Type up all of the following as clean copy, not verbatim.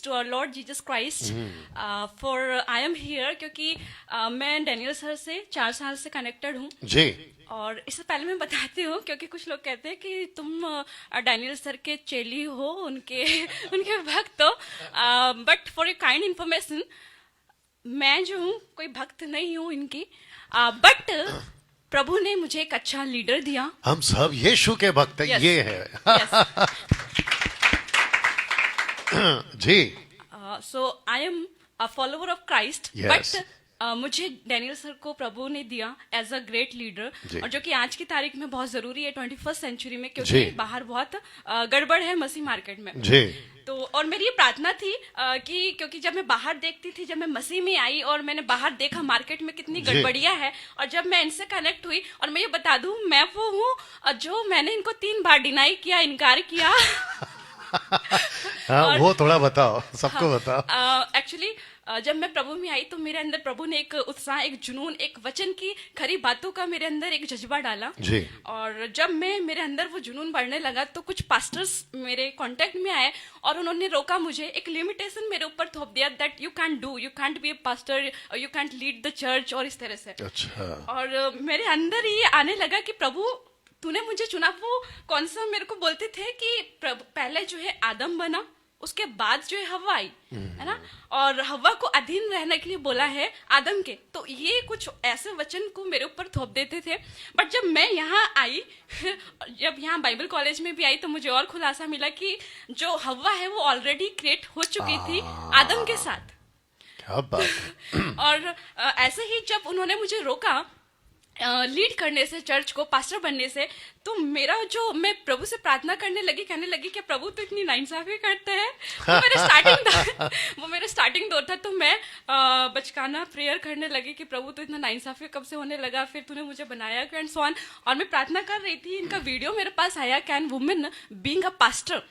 To our lord Jesus Christ for I am here, क्योंकि मैं Daniel sir से 4 साल से कनेक्टेड हूँ जी। और इससे पहले मैं बताती हूँ, क्योंकि कुछ लोग कहते हैं कि तुम डैनियल सर के चेली हो, उनके उनके भक्त हो, but for a kind information, मैं जो हूँ कोई भक्त नहीं हूँ इनकी, बट प्रभु ने मुझे एक अच्छा लीडर दिया। हम सब यीशु के भक्त हैं। Yes. ये है Yes. जी। So I am a follower of Christ, Yes. But मुझे डैनियल सर को प्रभु ने दिया एज अ ग्रेट लीडर, और जो कि आज की तारीख में बहुत जरूरी है 21st सेंचुरी में, क्योंकि जी। बाहर बहुत गड़बड़ है मसीह मार्केट में। जी। तो और मेरी ये प्रार्थना थी कि क्योंकि जब मैं बाहर देखती थी, जब मैं मसीह में आई और मैंने बाहर देखा मार्केट में कितनी जी। गड़बड़ियां है, और जब मैं इनसे कनेक्ट हुई, और मैं ये बता दूं, मैं वो हूँ जो मैंने इनको 3 बार डिनाई किया, इनकार किया। हाँ, वो थोड़ा बताओ, सबको बताओ। एक्चुअली जब मैं प्रभु में आई तो मेरे अंदर प्रभु ने एक उत्साह, एक जुनून, एक वचन की खरी बातों का मेरे अंदर एक जज्बा डाला। जी। और जब मेरे अंदर वो जुनून बढ़ने लगा तो कुछ पास्टर्स मेरे कांटेक्ट में आए और उन्होंने रोका मुझे, एक लिमिटेशन मेरे ऊपर थोप दिया, that you can't B a pastor, you can't lead the church, और इस तरह से। अच्छा। और मेरे अंदर ये आने लगा कि प्रभु तूने मुझे चुना। वो कौन सा मेरे को बोलते थे कि पहले जो है आदम बना, उसके बाद जो है हवा आई, है ना, और हवा को अधीन रहने के लिए बोला है आदम के। तो ये कुछ ऐसे वचन को मेरे ऊपर थोप देते थे। बट जब मैं यहाँ आई, जब यहाँ बाइबल कॉलेज में भी आई, तो मुझे और खुलासा मिला कि जो हवा है वो ऑलरेडी क्रिएट हो चुकी थी आदम के साथ। क्या बात है। और ऐसे ही जब उन्होंने मुझे रोका लीड करने से, चर्च को पास्टर बनने से, तो मेरा जो मैं प्रभु से प्रार्थना करने लगी, कहने लगी कि प्रभु तो इतनी नाइंसाफी करते हैं। वो मेरा स्टार्टिंग दौर था। तो मैं बचकाना प्रेयर करने लगी कि प्रभु तो इतना नाइंसाफी कब से होने लगा, फिर तूने मुझे बनाया एंड सो ऑन। और मैं प्रार्थना कर रही थी, इनका वीडियो मेरे पास आया, can women being a pastor.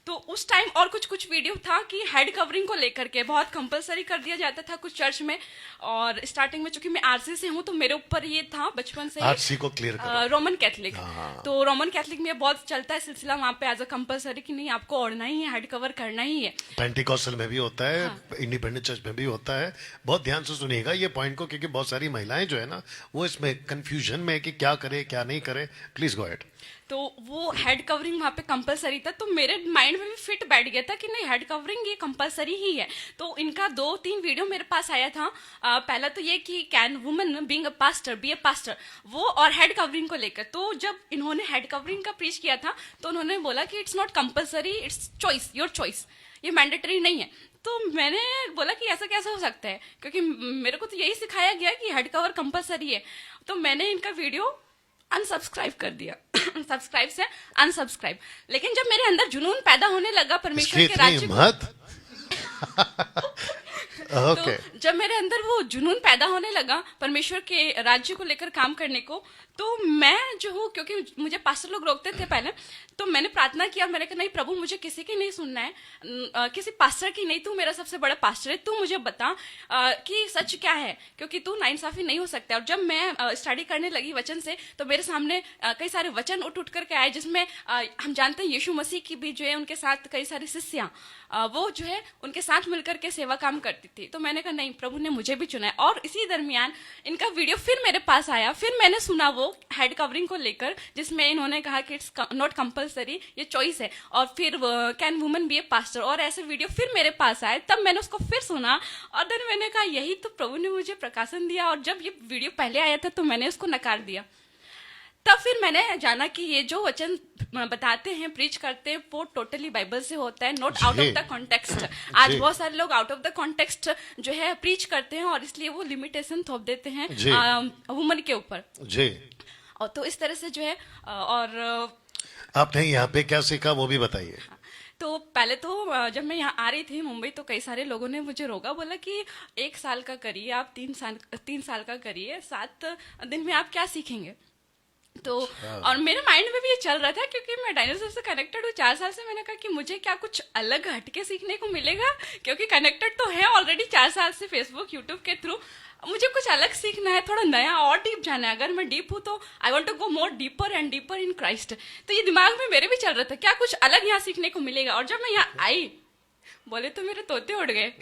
तो उस टाइम और कुछ वीडियो था कि हेड कवरिंग को लेकर के बहुत कंपलसरी कर दिया जाता था कुछ चर्च में। और स्टार्टिंग में चूंकि मैं आरसी से हूं तो मेरे ऊपर ये था बचपन से। आरसी को क्लियर करो। Roman Catholic. तो रोमन कैथलिक में बहुत चलता है सिलसिला वहां पे एज अ कंपलसरी कि नहीं, आपको ओढ़ना ही है, हेड कवर करना ही है। पेंटिकॉस्टल में भी होता है, इंडिपेंडेंट चर्च में भी होता है। बहुत ध्यान से सुनिएगा ये पॉइंट को, क्योंकि बहुत सारी महिलाएं जो है ना वो इसमें कंफ्यूजन में है कि क्या करे क्या नहीं करे। Please go ahead. तो वो हेड कवरिंग वहां पे कंपलसरी था, तो मेरे माइंड में भी फिट बैठ गया था कि नहीं, हेड कवरिंग ये कंपलसरी ही है। तो इनका 2-3 वीडियो मेरे पास आया था। पहला तो ये कि can woman being a pastor be a pastor, वो और हेड कवरिंग को लेकर। तो जब इन्होंने हेड कवरिंग का प्रीच किया था तो उन्होंने बोला कि it's not compulsory, it's choice, your choice, ये मैंडेटरी नहीं है। तो मैंने बोला कि ऐसा कैसा हो सकता है, क्योंकि मेरे को तो यही सिखाया गया कि हेड कवर कंपलसरी है। तो मैंने इनका वीडियो अनसब्सक्राइब कर दिया, सब्सक्राइब से अनसब्सक्राइब। लेकिन जब मेरे अंदर जुनून पैदा होने लगा परमेश्वर के राज्य Okay. तो जब मेरे अंदर वो जुनून पैदा होने लगा परमेश्वर के राज्य को लेकर काम करने को, तो मैं जो हूँ, क्योंकि मुझे पास्टर लोग रोकते थे पहले, तो मैंने प्रार्थना किया। मैंने कहा नहीं प्रभु, मुझे किसी की नहीं सुनना है, किसी पास्टर की नहीं, तू मेरा सबसे बड़ा पास्टर है, तू मुझे बता कि सच क्या है, क्योंकि तू नाइंसाफी नहीं हो सकता। और जब मैं स्टडी करने लगी वचन से, तो मेरे सामने कई सारे वचन उठ करके आए, जिसमें हम जानते हैं यीशु मसीह की भी जो है उनके साथ कई सारी शिष्यां वो जो है उनके साथ मिलकर के सेवा काम करती थी। तो मैंने कहा नहीं, प्रभु ने मुझे भी चुना है। और इसी दरमियान इनका वीडियो फिर मेरे पास आया, फिर मैंने सुना वो हेड कवरिंग को लेकर, जिसमें इन्होंने कहा कि इट्स नॉट कंपलसरी, ये चॉइस है। और फिर can woman be a pastor, और ऐसे वीडियो फिर मेरे पास आए। तब मैंने उसको फिर सुना और देन मैंने कहा यही तो प्रभु ने मुझे प्रकाशन दिया। और जब ये वीडियो पहले आया था तो मैंने उसको नकार दिया। तब फिर मैंने जाना कि ये जो वचन बताते हैं, प्रीच करते हैं, वो टोटली बाइबल से होता है, not out of the context. आज बहुत सारे लोग आउट ऑफ द कॉन्टेक्स्ट जो है प्रीच करते हैं, और इसलिए वो लिमिटेशन थोप देते हैं वुमन के ऊपर जी। और तो इस तरह से जो है, और आपने यहाँ पे क्या सीखा वो भी बताइए। तो पहले तो जब मैं यहाँ आ रही थी मुंबई, तो कई सारे लोगों ने मुझे रोका, बोला कि 1 साल का करिए आप, 3 साल का करिए, 7 दिन में आप क्या सीखेंगे। तो और मेरे माइंड में भी ये चल रहा था, क्योंकि मैं डायनासोर से कनेक्टेड हूँ 4 साल से। मैंने कहा कि मुझे क्या कुछ अलग हटके सीखने को मिलेगा, क्योंकि कनेक्टेड तो है ऑलरेडी 4 साल से फेसबुक यूट्यूब के थ्रू। मुझे कुछ अलग सीखना है, थोड़ा नया और डीप जाना है। अगर मैं डीप हूँ तो I want to go more deeper and deeper in Christ. तो ये दिमाग में मेरे भी चल रहा था, क्या कुछ अलग यहाँ सीखने को मिलेगा। और जब मैं यहाँ आई बोले तो मेरे तोते उड़ गए।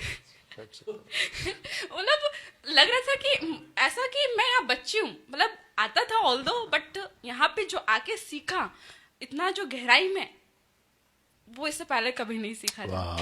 मतलब लग रहा था कि ऐसा कि मैं यहाँ बच्ची हूँ, मतलब आता था ऑल्दो, बट यहाँ पे जो आके सीखा इतना जो गहराई में, वो इससे पहले कभी नहीं सीखा था। वाह,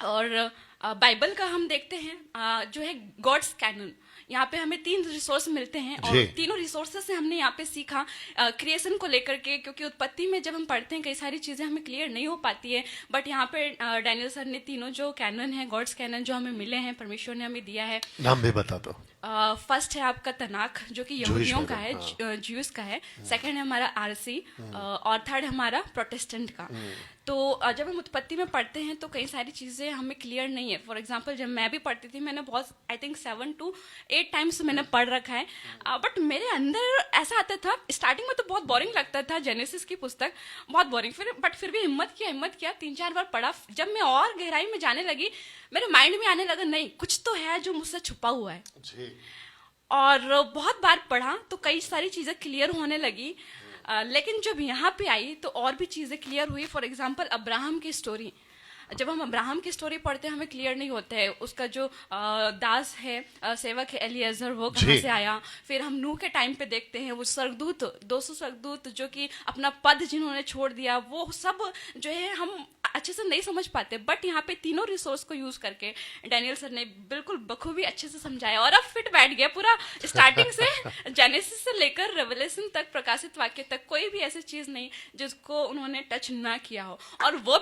और बाइबल का हम देखते हैं जो है गॉड्स कैनन, यहाँ पे हमें 3 रिसोर्स मिलते हैं और जी। तीनों रिसोर्सेस से हमने यहाँ पे सीखा क्रिएशन को लेकर के, क्योंकि उत्पत्ति में जब हम पढ़ते हैं कई सारी चीजें हमें क्लियर नहीं हो पाती है, बट यहाँ पे डैनियल सर ने तीनों जो कैनन है, गॉड्स कैनन जो हमें मिले हैं, परमेश्वर ने हमें दिया है। नाम भी बता दो। फर्स्ट है आपका तनाक जो कि यहूदियों का है, ज्यूस का है। सेकंड है हमारा आरसी और थर्ड हमारा प्रोटेस्टेंट का। तो जब हम उत्पत्ति में पढ़ते हैं तो कई सारी चीजें हमें क्लियर नहीं है। फॉर एग्जांपल जब मैं भी पढ़ती थी, मैंने बहुत आई थिंक 7 to 8 टाइम्स मैंने पढ़ रखा है, बट मेरे अंदर ऐसा आता था, स्टार्टिंग में तो बहुत बोरिंग लगता था जेनेसिस की पुस्तक, बहुत बोरिंग, फिर भी हिम्मत किया 3-4 बार पढ़ा। जब मैं और गहराई में जाने लगी, मेरे माइंड में आने लगा नहीं कुछ तो है जो मुझसे छुपा हुआ है जी। और बहुत बार पढ़ा तो कई सारी चीजें क्लियर होने लगी। लेकिन जब यहाँ पे आई तो और भी चीजें क्लियर हुई। फॉर एग्जाम्पल अब्राहम की स्टोरी, जब हम अब्राहम की स्टोरी पढ़ते हैं हमें क्लियर नहीं होता है उसका जो दास है, सेवक है एलिएजर, वो कहाँ से आया। फिर हम नूह के टाइम पे देखते हैं वो स्वर्गदूत, 200 स्वर्गदूत जो कि अपना पद जिन्होंने छोड़ दिया, वो सब जो है हम अच्छे से नहीं समझ पाते। बट यहाँ पे तीनों रिसोर्स को यूज करके डैनियल सर ने बिल्कुल बखूबी अच्छे से समझाया और अब फिट बैठ गया पूरा, स्टार्टिंग से जेनेसिस से लेकर रेवलेशन तक, प्रकाशित वाक्य तक, कोई भी ऐसी चीज नहीं जिसको उन्होंने टच ना किया हो, और वो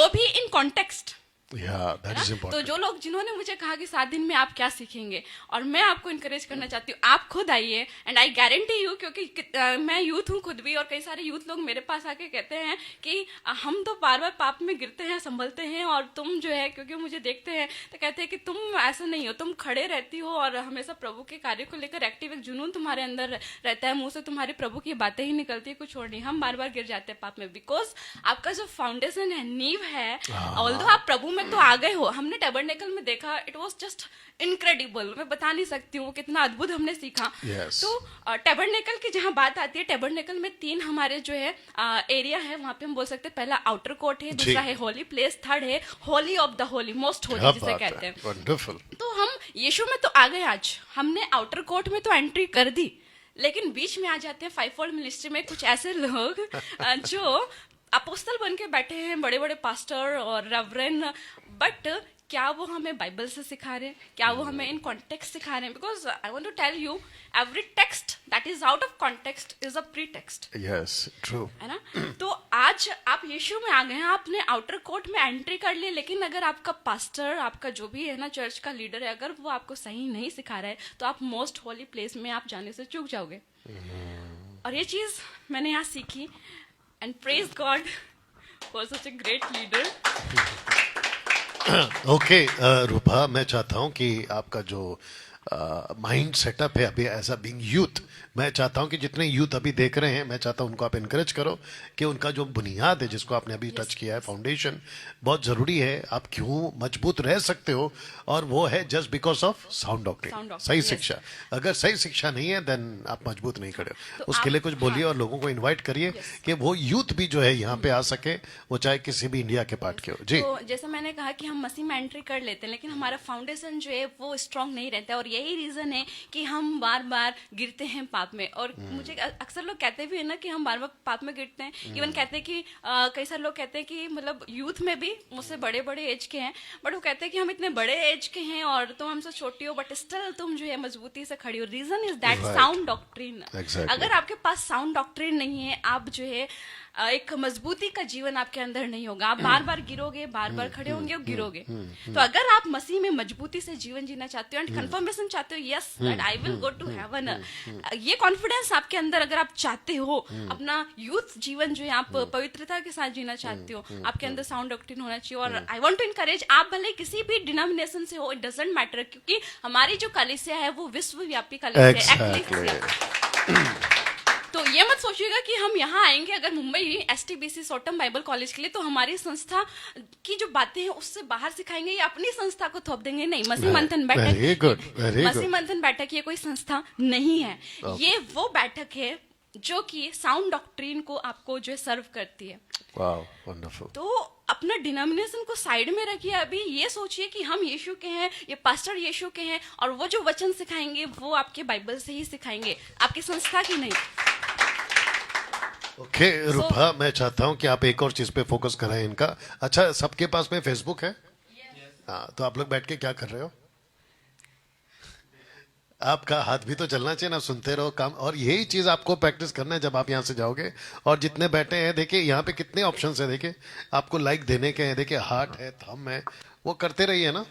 भी इन कॉन्टेक्स्ट। दैट इज तो इम्पोर्टेंट। जो लोग जिन्होंने मुझे कहा कि 7 दिन में आप क्या सीखेंगे, और मैं आपको इनकरेज करना चाहती हूँ आप खुद आइए, एंड आई गारंटी यू, क्योंकि मैं यूथ हूँ खुद भी, और कई सारे यूथ लोग मेरे पास आके कहते हैं कि हम तो बार बार पाप में गिरते हैं, संभलते हैं, और तुम जो है, क्योंकि मुझे देखते हैं तो कहते हैं कि तुम ऐसा नहीं हो, तुम खड़े रहती हो और हमेशा प्रभु के कार्य को लेकर एक्टिव, एक जुनून तुम्हारे अंदर रहता है, मुंह से तुम्हारे प्रभु की बातें ही निकलती है, कुछ और नहीं। हम बार बार गिर जाते हैं पाप में, बिकॉज आपका जो फाउंडेशन है, नींव है, ऑल्दो आप प्रभु में तो आ गए हो। हमने टैबरनेकल में देखा, इट वाज जस्ट इनक्रेडिबल, मैं बता नहीं सकती हूँ कितना अद्भुत हमने सीखा। Yes. तो टैबरनेकल की जहाँ बात आती है, टैबरनेकल में 3 हमारे जो है एरिया है, वहाँ पे हम बोल सकते हैं, पहला आउटर कोर्ट है, दूसरा है होली प्लेस, थर्ड है Holi of the Holi, most Holi जिसे कहते हैं। वंडरफुल। तो हम यीशु में तो आ गए, आज हमने आउटर कोर्ट में तो एंट्री कर दी, लेकिन बीच में आ जाते हैं 5-fold मिनिस्ट्री में कुछ ऐसे लोग जो अपोस्तल बन के बैठे हैं, बड़े बड़े पास्टर और रेवरेंड, बट क्या वो हमें बाइबल से सिखा रहे हैं, क्या वो हमें इन कॉन्टेक्स्ट सिखा रहे हैं? Because I want to tell you, every text that is out of context is a pretext, yes, true. है ना? तो आज आप यीशु में आ गए हैं, आपने आउटर कोर्ट में एंट्री कर ली, लेकिन अगर आपका पास्टर, आपका जो भी है ना चर्च का लीडर है, अगर वो आपको सही नहीं सिखा रहा है, तो आप मोस्ट होली प्लेस में आप जाने से चूक जाओगे। और ये चीज मैंने यहाँ सीखी, and praise God for such a great leader. Okay Rupa, मैं चाहता हूं कि आपका जो माइंड सेटअप है अभी एज अ बीइंग यूथ, मैं चाहता हूं कि जितने यूथ अभी देख रहे हैं, मैं चाहता हूं उनको आप इनकरेज करो कि उनका जो बुनियाद है, जिसको आपने अभी टच किया है, फाउंडेशन बहुत जरूरी है। आप क्यों मजबूत रह सकते हो, और वो है just because of sound doctrine, सही शिक्षा। अगर सही शिक्षा नहीं है देन आप मजबूत नहीं खड़े हो। तो उसके लिए कुछ बोलिए और लोगों को इन्वाइट करिए कि वो यूथ भी जो है यहाँ पे आ सके, वो चाहे किसी भी इंडिया के पार्ट के हो। जी। तो जैसे मैंने कहा कि हम मसीह में एंट्री कर लेते हैं, लेकिन हमारा फाउंडेशन जो है वो स्ट्रांग नहीं रहता है, और यही रीजन है कि हम बार बार गिरते हैं पाप में। और मुझे अक्सर लोग कहते भी है ना कि हम बार बार पाप में गिरते हैं। इवन कहते हैं कि कई सारे लोग कहते हैं कि मतलब यूथ में भी मुझसे बड़े बड़े एज के हैं, बट वो कहते हैं कि हम इतने बड़े एज के हैं और तुम हमसे छोटी हो, बट स्टिल तुम जो है मजबूती से खड़ी हो। Reason is that sound doctrine. अगर आपके पास साउंड डॉक्ट्रिन नहीं है, आप जो है एक मजबूती का जीवन आपके अंदर नहीं होगा, आप बार बार गिरोगे, बार बार खड़े होंगे और गिरोगे। तो अगर आप मसीह में मजबूती से जीवन जीना चाहते हो एंड कंफर्मेशन चाहते हो, yes that I will go to heaven, ये कॉन्फिडेंस आपके अंदर अगर आप चाहते हो, अपना यूथ जीवन जो है आप पवित्रता के साथ जीना चाहते हो, आपके अंदर साउंड डॉक्ट्रिन होना चाहिए। और आई वांट टू इनकरेज, आप भले किसी भी डिनोमिनेशन से हो, इट डजंट मैटर, क्योंकि हमारी जो कलीसिया है वो विश्वव्यापी कलीसिया है, एक्लेसिया। तो ये मत सोचिएगा कि हम यहाँ आएंगे अगर मुंबई STBC सोटम बाइबल कॉलेज के लिए, तो हमारी संस्था की जो बातें हैं उससे बाहर सिखाएंगे या अपनी संस्था को थोप देंगे। नहीं, मसीह मंथन बैठक, मसीह मंथन बैठक ये कोई संस्था नहीं है। ये वो बैठक है जो कि साउंड डॉक्ट्रिन को आपको जो है सर्व करती है। वाह, वंडरफुल। तो अपना डिनोमिनेशन को साइड में रखिए, अभी ये सोचिए कि हम यीशु के हैं, ये पास्टर यीशु के हैं, और वो जो वचन सिखाएंगे वो आपके बाइबल से ही सिखाएंगे, आपकी संस्था की नहीं। ओके रूपा, मैं चाहता हूं कि आप एक और चीज पे फोकस कराएं इनका। अच्छा, सबके पास में फेसबुक है? हाँ, तो आप लोग बैठ के क्या कर रहे हो? आपका हाथ भी तो चलना चाहिए ना, सुनते रहो काम। और यही चीज आपको प्रैक्टिस करना है जब आप यहाँ से जाओगे। और जितने बैठे हैं, देखिए यहाँ पे कितने ऑप्शंस है, देखिए आपको लाइक देने के हैं, देखिए हार्ट है, थंब है, वो करते रहिए ना।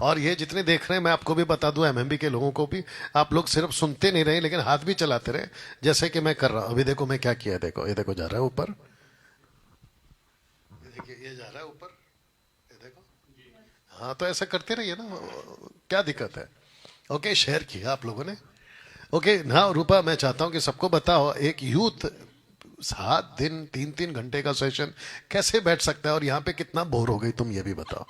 और ये जितने देख रहे हैं, मैं आपको भी बता दूं, एमएमबी के लोगों को भी, आप लोग सिर्फ सुनते नहीं रहे लेकिन हाथ भी चलाते रहे, जैसे कि मैं कर रहा हूं अभी। देखो मैं क्या किया है, देखो ये, देखो जा रहा है ऊपर, देखिए ये जा रहा है ऊपर, ये देखो। हाँ, तो ऐसा करते रहिए ना, क्या दिक्कत है? ओके, शेयर किया आप लोगों ने। ओके ना रूपा, मैं चाहता हूं कि सबको बताओ, एक यूथ 7 दिन 3-3 घंटे का सेशन कैसे बैठ सकता है? और यहाँ पे कितना बोर हो गई तुम, ये भी बताओ।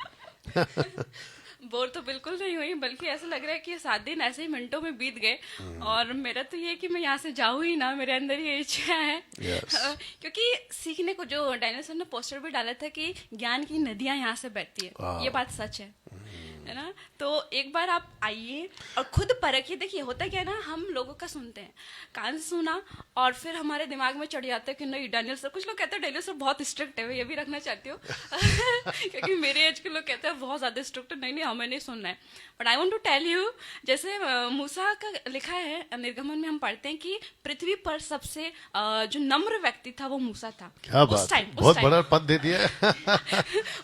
बोर तो बिल्कुल नहीं हुई, बल्कि ऐसा लग रहा है कि 7 दिन ऐसे ही मिनटों में बीत गए। और मेरा तो ये है कि मैं यहाँ से जाऊँ ही ना, मेरे अंदर ये इच्छा है। Yes. क्योंकि सीखने को, जो डैनियल सर ने पोस्टर भी डाला था कि ज्ञान की नदियां यहाँ से बहती है, ये बात सच है ना। तो एक बार आप आइए और खुद परखिए। देखिए होता क्या है ना, हम लोगों का सुनते हैं, कान से सुना और फिर हमारे दिमाग में चढ़ जाता है कि नहीं डैनियल सर, कुछ लोग कहते हैं डैनियल सर बहुत स्ट्रिक्ट है, ये भी रखना चाहती हूँ। क्योंकि मेरे एज के लोग कहते हैं बहुत ज्यादा स्ट्रिक्ट है, नहीं हमें नहीं सुनना है। But I want to tell you, जैसे मूसा का लिखा है निर्गमन में, हम पढ़ते हैं कि पृथ्वी पर सबसे जो नम्र व्यक्ति था वो मूसा था। क्या बात, बहुत बड़ा पद दे दिया।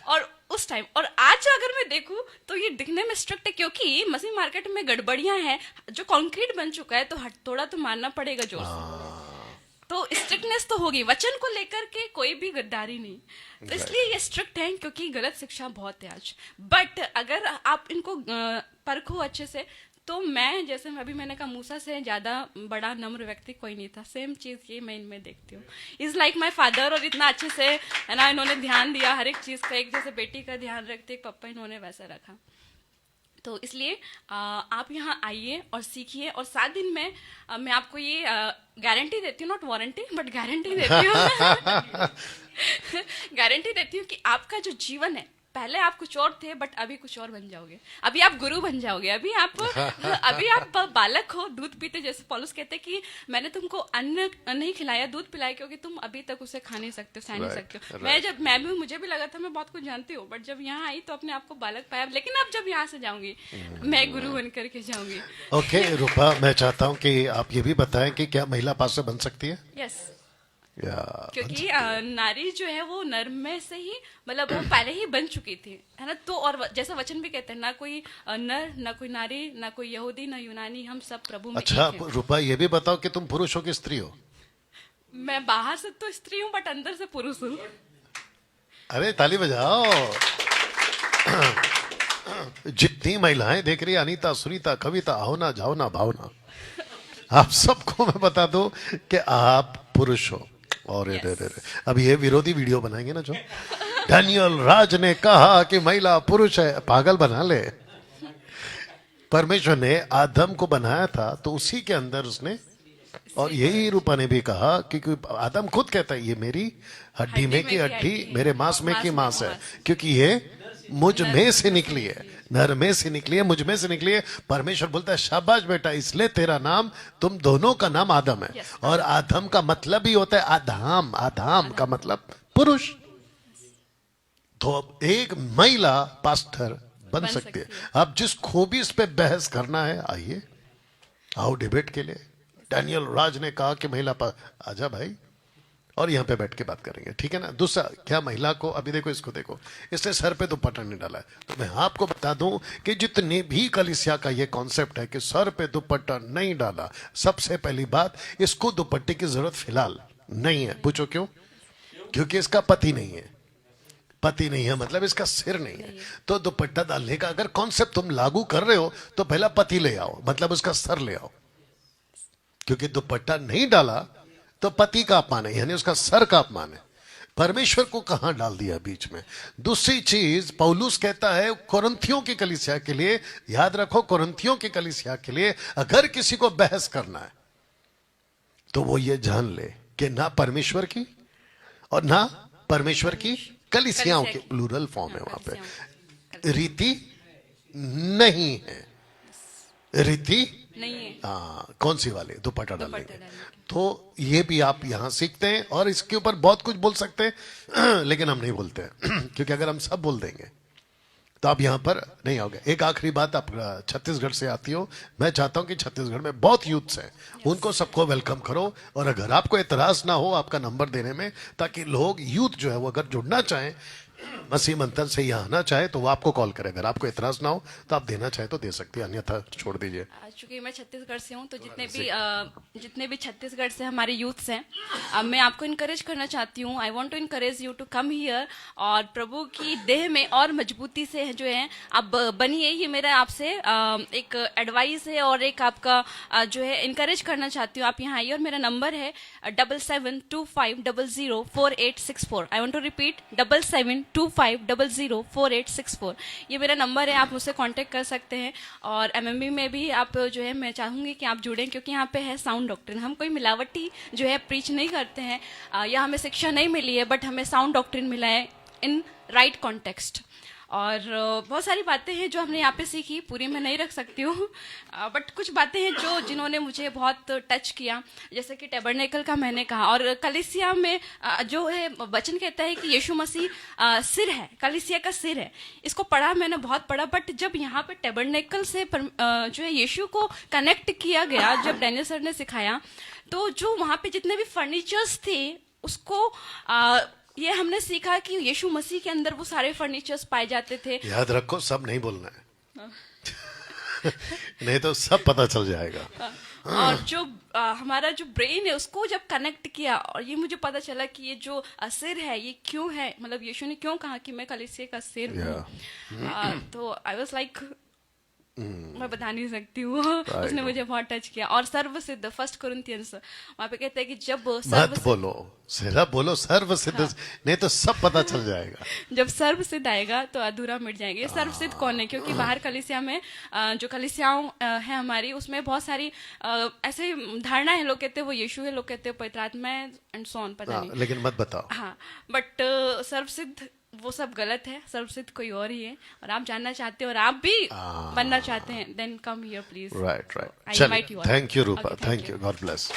और उस टाइम और आज अगर मैं देखूं तो ये दिखने में स्ट्रिक्ट है, क्योंकि मसीह मार्केट में गड़बड़ियां हैं, जो कंक्रीट बन चुका है, तो थोड़ा तो मानना पड़ेगा जोर से। तो स्ट्रिक्टनेस तो होगी, वचन को लेकर के कोई भी गद्दारी नहीं। तो इसलिए ये स्ट्रिक्ट है, क्योंकि गलत शिक्षा बहुत है आज। बट अगर आप इनको परखो अच्छे से, तो मैं जैसे अभी मैंने कहा, मूसा से ज्यादा बड़ा नम्र व्यक्ति कोई नहीं था। सेम चीज ये मैं इनमें देखती हूँ। इज लाइक माई फादर, और इतना अच्छे से है ना, इन्होंने ध्यान दिया हर एक चीज का, एक जैसे बेटी का ध्यान रखते एक पप्पा, इन्होंने वैसा रखा। तो इसलिए आप यहाँ आइए और सीखिए। और 7 दिन में मैं आपको ये गारंटी देती हूँ, नॉट वारंटी बट गारंटी देती हूँ। गारंटी देती हूँ कि आपका जो जीवन है, पहले आप कुछ और थे बट अभी कुछ और बन जाओगे। अभी आप गुरु बन जाओगे। अभी आप बालक हो, दूध पीते, जैसे पौलुस कहते कि मैंने तुमको अन्न नहीं खिलाया, दूध पिलाया, क्योंकि तुम अभी तक उसे खा नहीं सकते, सह नहीं सकते हो। मुझे भी लगा था मैं बहुत कुछ जानती हूँ, बट जब यहाँ आई तो अपने आप को बालक पाया। लेकिन अब जब यहाँ से जाऊंगी, मैं गुरु बन करके जाऊंगी। ओके रूपा, मैं चाहता हूँ कि आप ये भी बताएं कि क्या महिला पास्टर बन सकती है? यस, क्योंकि नारी जो है वो नर में से ही, मतलब वो पहले ही बन चुकी थी, है ना। तो और जैसा वचन भी कहते हैं, ना कोई नर, ना कोई नारी, ना कोई यहूदी, ना यूनानी, हम सब प्रभु में अच्छा एक हैं। रूपा, ये भी बताओ कि तुम पुरुष हो कि स्त्री हो? मैं बाहर से तो स्त्री हूँ बट अंदर से पुरुष हूँ। अरे ताली बजाओ। जितनी महिलाएं देख रही, अनीता, सुनीता, कविता, आओना, जाओना, भावना, आप सबको मैं बता दूं कि आप पुरुष हो। और अब ये विरोधी वीडियो बनाएंगे ना, जो डैनियल राज ने कहा कि महिला पुरुष है, पागल बना ले। परमेश्वर ने आदम को बनाया था तो उसी के अंदर उसने, और यही रूपा ने भी कहा कि आदम खुद कहता है, ये मेरी हड्डी में की हड्डी, मेरे मांस में की मांस है, क्योंकि ये मुझ में से निकली है, नर में से निकली है, मुझ में से निकली है। परमेश्वर बोलता है शाबाश बेटा, इसलिए तेरा नाम, तुम दोनों का नाम आदम है। और आदम का मतलब ही होता है आदाम, आदाम का मतलब पुरुष। तो एक महिला पास्टर बन सकती है। अब जिस खूबी इस पे बहस करना है, आइए आओ डिबेट के लिए। डैनियल राज ने कहा कि महिला आजा भाई, और यहाँ पे बैठ के बात करेंगे, ठीक है ना। दूसरा, क्या महिला को, अभी देखो इसको, देखो इसने सर पे दुपट्टा नहीं डाला है। तो मैं आपको बता दूं कि जितनी भी कलीसिया का ये कॉन्सेप्ट है कि सर पे दुपट्टा नहीं डाला, सबसे पहली बात, इसको दुपट्टे की जरूरत फिलहाल नहीं है। पूछो क्यों? क्योंकि इसका पति नहीं है। पति नहीं है मतलब इसका सिर नहीं है। तो दुपट्टा डालने का अगर कॉन्सेप्ट तुम लागू कर रहे हो तो पहला पति ले आओ, मतलब उसका सर ले आओ। क्योंकि दुपट्टा नहीं डाला तो पति का अपमान है, यानी उसका सर का अपमान है। परमेश्वर को कहां डाल दिया बीच में। दूसरी चीज, पौलुस कहता है कोरिन्थियों की कलीसिया के लिए, याद रखो कोरिन्थियों की कलीसिया के लिए, अगर किसी को बहस करना है तो वो ये जान ले कि ना परमेश्वर की और ना परमेश्वर की कलीसियाओं के प्लूरल फॉर्म है वहां पे रीति नहीं है, रीति नहीं है। कौन सी वाली? दुपट्टा डालने दुपट्टा की। डालने की। तो ये भी आप यहाँ सीखते हैं और इसके ऊपर बहुत कुछ बोल सकते हैं लेकिन हम नहीं बोलते हैं क्योंकि अगर हम सब बोल देंगे तो आप यहाँ पर नहीं आओगे। एक आखिरी बात, आप छत्तीसगढ़ से आती हो, मैं चाहता हूँ कि छत्तीसगढ़ में बहुत यूथ्स हैं, उनको सबको वेलकम करो। और अगर आपको एतराज ना हो आपका नंबर देने में, ताकि लोग यूथ जो है वो अगर जुड़ना चाहें, मसीह मंथन से यहाँ आना चाहे, तो वो आपको कॉल करे। अगर आपको एतराज ना हो तो आप देना चाहे तो दे सकते हैं, अन्यथा छोड़ दीजिए। चूंकि मैं छत्तीसगढ़ से हूँ तो जितने भी छत्तीसगढ़ से हमारे यूथ्स हैं, मैं आपको इनकरेज करना चाहती हूँ। I want to encourage you to come here और प्रभु की देह में और मजबूती से जो है आप बनिए। ये मेरा आपसे एक एडवाइस है और एक आपका जो है इनकरेज करना चाहती हूँ। आप यहाँ आइए और मेरा नंबर है 7725004864। I want to repeat 7725004864। ये मेरा नंबर है, आप मुझसे कांटेक्ट कर सकते हैं। और एमएमबी में भी आप जो है, मैं चाहूंगी कि आप जुड़ें, क्योंकि यहाँ पे है साउंड डॉक्ट्रिन। हम कोई मिलावटी जो है प्रीच नहीं करते हैं। यहाँ हमें शिक्षा नहीं मिली है, बट हमें साउंड डॉक्ट्रिन मिला है इन राइट कॉन्टेक्स्ट। और बहुत सारी बातें हैं जो हमने यहाँ पे सीखी, पूरी मैं नहीं रख सकती हूँ, बट कुछ बातें हैं जिन्होंने मुझे बहुत टच किया। जैसे कि टैबरनेकल का मैंने कहा, और कलीसिया में जो है वचन कहता है कि यीशु मसीह सिर है, कलीसिया का सिर है। इसको पढ़ा, मैंने बहुत पढ़ा, बट जब यहाँ पे टैबरनेकल से जो है यीशु को कनेक्ट किया गया, जब डैनियल सर ने सिखाया, तो जो वहाँ पे जितने भी फर्नीचर्स थे उसको ये हमने सीखा कि यीशु मसीह के अंदर वो सारे फर्नीचर्स पाए जाते थे। याद रखो, सब नहीं बोलना है नहीं तो सब पता चल जाएगा। और जो हमारा जो ब्रेन है उसको जब कनेक्ट किया, और ये मुझे पता चला कि ये जो सिर है ये क्यों है, मतलब यीशु ने क्यों कहा कि मैं कलीसिया का सिर हूँ। तो आई वाज लाइक, मैं बता नहीं सकती हूँ, उसने मुझे बहुत टच किया। और सर्वसिद्ध, 1 कुरिन्थियंस, वहाँ पे कहते हैं कि जब मत बोलो, सिर्फ बोलो सर्वसिद्ध, नहीं तो सब पता चल जाएगा। जब सर्वसिद्ध आएगा तो अधूरा मिट जाएगा। ये सर्वसिद्ध कौन है? क्योंकि बाहर कलीसिया में जो कलीसियाओं है हमारी, उसमें बहुत सारी ऐसे धारणा है। लोग कहते हैं वो यीशु है, लोग कहते हैं पवित्र आत्मा है, एंड सो ऑन, पता नहीं। लेकिन मत बताओ। हाँ, बट सर्वसिद्ध वो सब गलत है। सर्वसिद्ध कोई और ही है। और आप जानना चाहते हो और आप भी बनना चाहते हैं, then come here please. Right, I invite you all. Thank you Rupa, Okay, thank thank you, God bless.